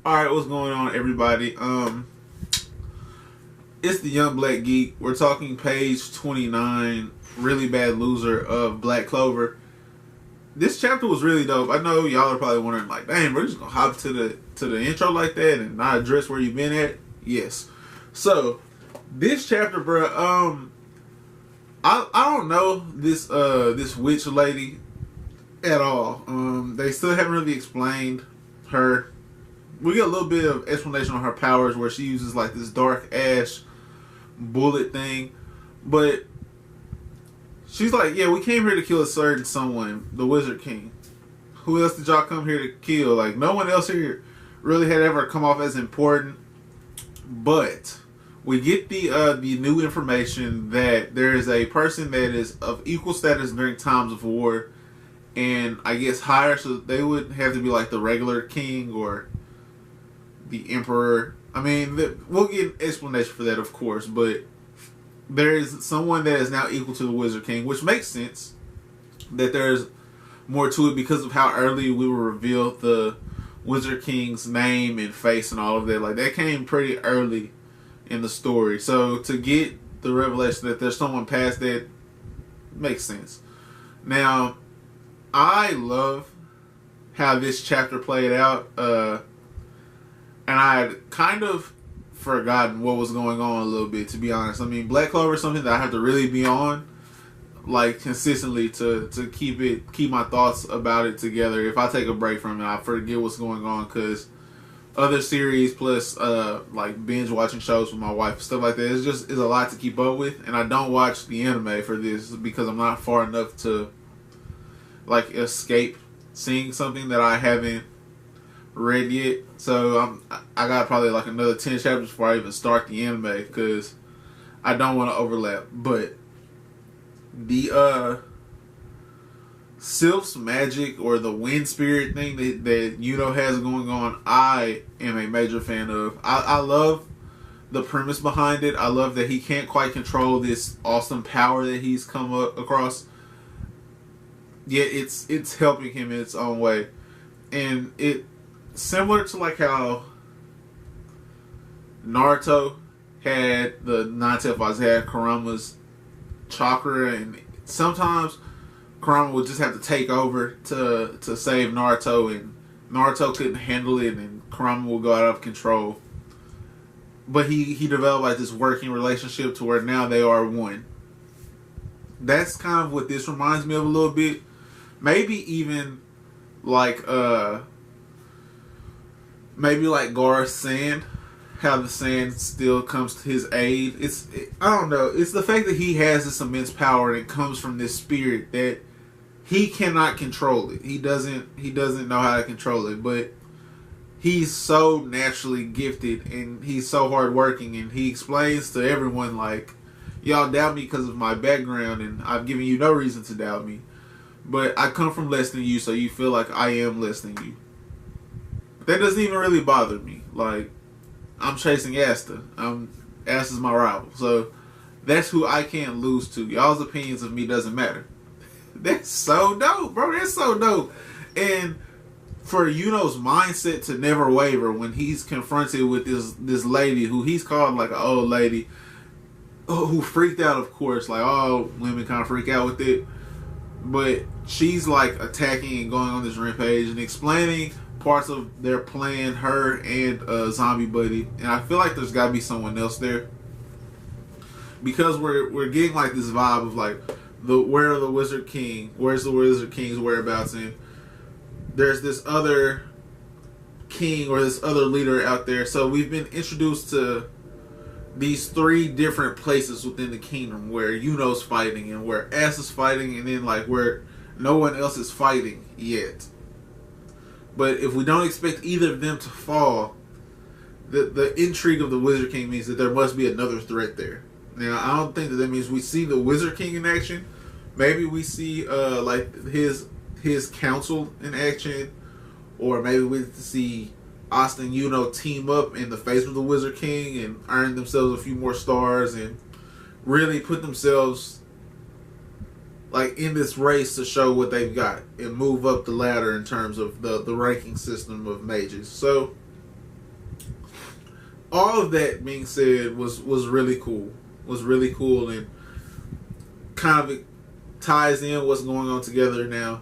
Alright, what's going on, everybody? It's the Young Black Geek. We're talking page 29, Really Bad Loser of Black Clover. This chapter was really dope. I know y'all are probably wondering, like, dang, we're just gonna hop to the intro like that and not address where you've been at? Yes. So, this chapter, bro, I don't know this witch lady at all. They still haven't really explained her. We get a little bit of explanation on her powers where she uses like this dark ash bullet thing, but she's like, yeah, we came here to kill a certain someone, the Wizard King. Who else did y'all come here to kill? Like, no one else here really had ever come off as important. But we get the new information that there is a person that is of equal status during times of war, and I guess higher, so they would have to be like the regular king or the emperor. I mean, we'll get an explanation for that, of course, but there is someone that is now equal to the Wizard King, which makes sense that there's more to it because of how early we were revealed the Wizard King's name and face and all of that. Like, that came pretty early in the story. So to get the revelation that there's someone past that makes sense. Now, I love how this chapter played out. And I had kind of forgotten what was going on a little bit, to be honest. I mean, Black Clover is something that I have to really be on, like, consistently to keep my thoughts about it together. If I take a break from it, I forget what's going on, because other series plus like binge watching shows with my wife, stuff like that, it's a lot to keep up with. And I don't watch the anime for this because I'm not far enough to like escape seeing something that I haven't read yet. So I got probably like another 10 chapters before I even start the anime, because I don't want to overlap. But the Sylph's magic, or the wind spirit thing that Yuno has going on, I am a major fan of. I love the premise behind it. I love that he can't quite control this awesome power that he's come across, yet it's helping him in its own way. And it similar to like how Naruto had the Nine-Tailed Fox, had Kurama's chakra, and sometimes Kurama would just have to take over to save Naruto, and Naruto couldn't handle it, and Kurama would go out of control. But he developed like this working relationship to where now they are one. That's kind of what this reminds me of a little bit. Maybe even like maybe like Garth's sand, how the sand still comes to his aid. I don't know. It's the fact that he has this immense power and it comes from this spirit that he cannot control it. He doesn't know how to control it, but he's so naturally gifted and he's so hardworking, and he explains to everyone like, y'all doubt me because of my background, and I've given you no reason to doubt me. But I come from less than you, so you feel like I am less than you. That doesn't even really bother me. Like, I'm chasing Asta. Asta's my rival. So, that's who I can't lose to. Y'all's opinions of me doesn't matter. That's so dope, bro. That's so dope. And for Yuno's mindset to never waver when he's confronted with this lady who he's called like an old lady, who freaked out, of course. Like, all women kind of freak out with it. But she's like attacking and going on this rampage and explaining parts of their plan, her and Zombie Buddy. And I feel like there's got to be someone else there, because we're getting like this vibe of like, where's the Wizard King's whereabouts, and there's this other king or this other leader out there. So we've been introduced to these 3 different places within the kingdom where Yuno's fighting and where Ass is fighting, and then like where no one else is fighting yet. But if we don't expect either of them to fall, the intrigue of the Wizard King means that there must be another threat there. Now, I don't think that means we see the Wizard King in action. Maybe we see like his council in action, or maybe we see Asta and Yuno team up in the face of the Wizard King and earn themselves a few more stars and really put themselves like in this race to show what they've got and move up the ladder in terms of the ranking system of mages. So all of that being said was really cool. Was really cool and kind of ties in what's going on together now.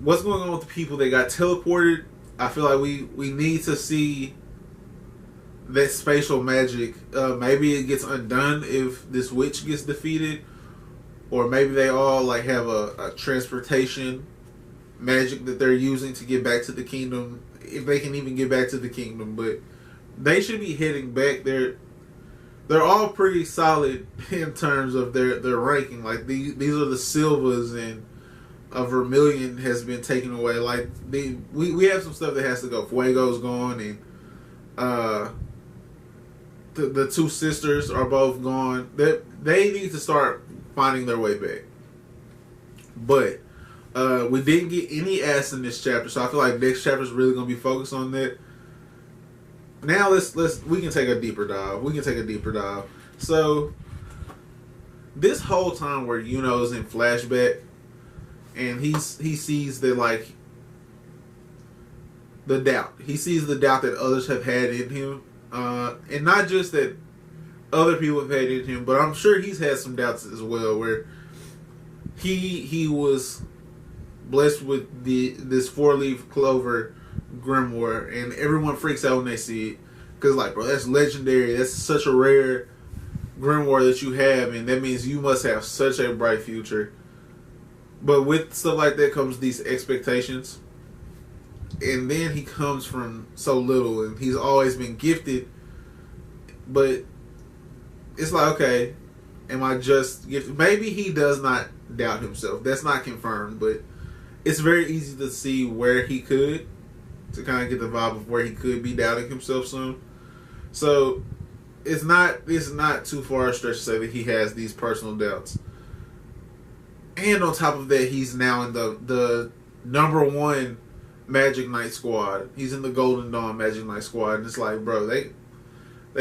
What's going on with the people that got teleported? I feel like we need to see that spatial magic. Maybe it gets undone if this witch gets defeated, or maybe they all like have a transportation magic that they're using to get back to the kingdom, if they can even get back to the kingdom. But they should be heading back. They're all pretty solid in terms of their ranking. Like these are the Silvas, and a Vermilion has been taken away. Like we have some stuff that has to go. Fuego's gone, and the two sisters are both gone. They need to start finding their way back. But we didn't get any ass in this chapter, so I feel like next chapter is really going to be focused on that. Now we can take a deeper dive. So this whole time where Yuno's in flashback, and he sees that, like, the doubt. He sees the doubt that others have had in him, and not just that other people have had in him, but I'm sure he's had some doubts as well. Where he was blessed with this 4-leaf clover grimoire, and everyone freaks out when they see it, because, like, bro, that's legendary. That's such a rare grimoire that you have, and that means you must have such a bright future. But with stuff like that comes these expectations, and then he comes from so little, and he's always been gifted, but it's like, okay, am I just gifted? Maybe he does not doubt himself. That's not confirmed, but it's very easy to see where he could, to kind of get the vibe of where he could be doubting himself soon. So it's not too far a stretch to say that he has these personal doubts. And on top of that, he's now in the number 1 Magic Knight squad. He's in the Golden Dawn Magic Knight squad, and it's like, bro, they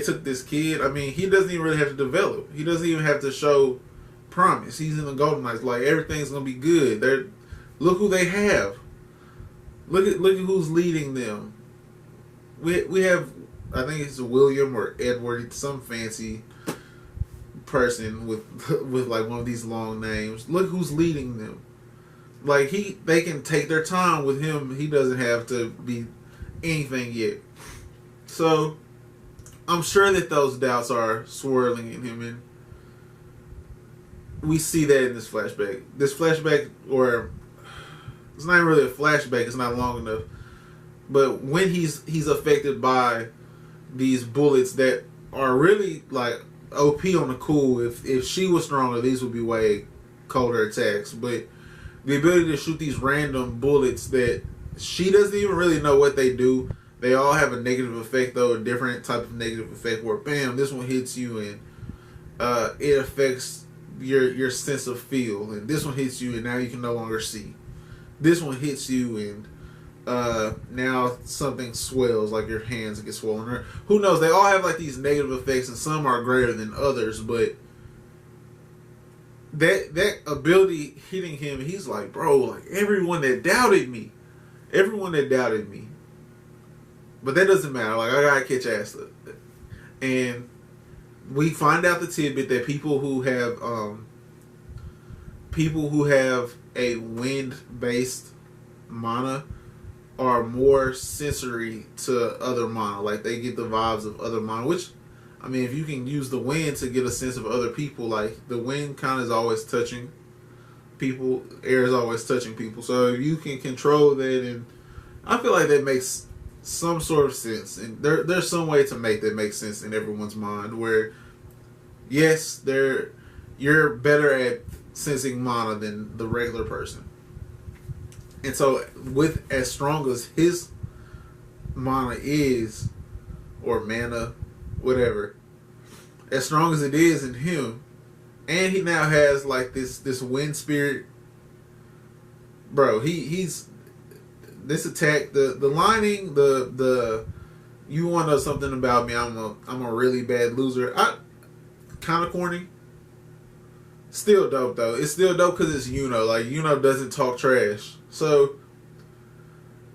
took this kid. I mean, he doesn't even really have to develop. He doesn't even have to show promise. He's in the Golden Knights. Like, everything's gonna be good. Look who they have. Look at who's leading them. We have, I think it's William or Edward, some fancy person with like one of these long names. Look who's leading them. Like, they can take their time with him. He doesn't have to be anything yet. So I'm sure that those doubts are swirling in him, and we see that in this flashback. This flashback, or it's not really a flashback, it's not long enough, but when he's affected by these bullets that are really like OP on the cool. If she was stronger, these would be way colder attacks. But the ability to shoot these random bullets that she doesn't even really know what they do. They all have a negative effect, though, a different type of negative effect where, bam, this one hits you and it affects your sense of feel. And this one hits you and now you can no longer see. This one hits you and now something swells, like your hands get swollen. Or who knows? They all have like these negative effects, and some are greater than others. But that ability hitting him, he's like, bro, like everyone that doubted me. But that doesn't matter. Like, I gotta catch ass up. And we find out the tidbit that people who have a wind-based mana are more sensory to other mana. Like, they get the vibes of other mana, which, I mean, if you can use the wind to get a sense of other people, like, the wind kind of is always touching people, air is always touching people. So if you can control that, and I feel like that makes some sort of sense. And there's some way to make that make sense in everyone's mind, where, yes, you're better at sensing mana than the regular person. And so, with as strong as his mana is, or mana, whatever, as strong as it is in him, and he now has like this wind spirit, bro. He's this attack, the lining, the you want to know something about me? I'm a really bad loser. Kind of corny. Still dope though. It's still dope because it's Yuno. Like, Yuno doesn't talk trash. So,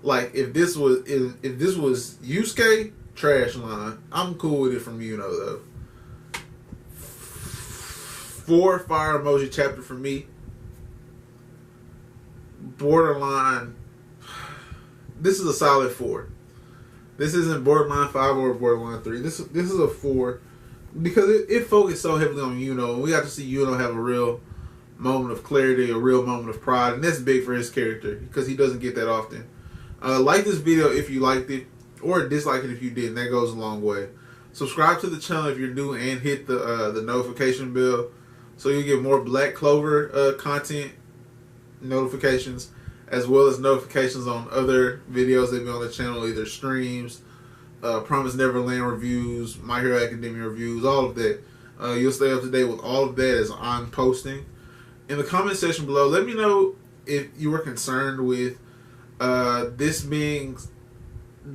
like, if this was Yusuke, trash line. I'm cool with it from Yuno though. 4 fire emoji chapter for me. Borderline. This is a solid 4. This isn't borderline 5 or borderline 3. This is a 4 because it focused so heavily on Yuno, and we got to see Yuno have a real moment of clarity, a real moment of pride, and that's big for his character because he doesn't get that often. Like this video if you liked it, or dislike it if you didn't. That goes a long way. Subscribe to the channel if you're new, and hit the notification bell so you get more Black Clover content notifications, as well as notifications on other videos that be on the channel, either streams, Promise Neverland reviews, My Hero Academia reviews, all of that. You'll stay up to date with all of that as I'm posting. In the comment section below, let me know if you were concerned with this being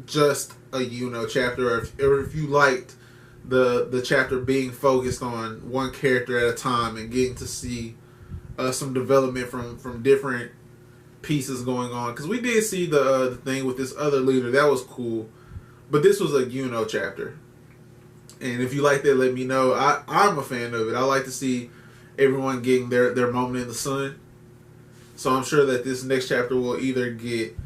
just a Yuno chapter, or if you liked the chapter being focused on one character at a time and getting to see some development from different pieces going on, because we did see the thing with this other leader. That was cool, but this was a Yuno chapter, and if you like that, let me know. I'm a fan of it. I like to see everyone getting their moment in the sun, so I'm sure that this next chapter will either get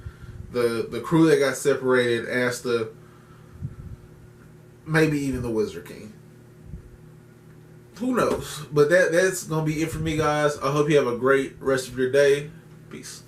the crew that got separated as the maybe even the Wizard King. Who knows? But that's gonna be it for me, guys. I hope you have a great rest of your day. Peace.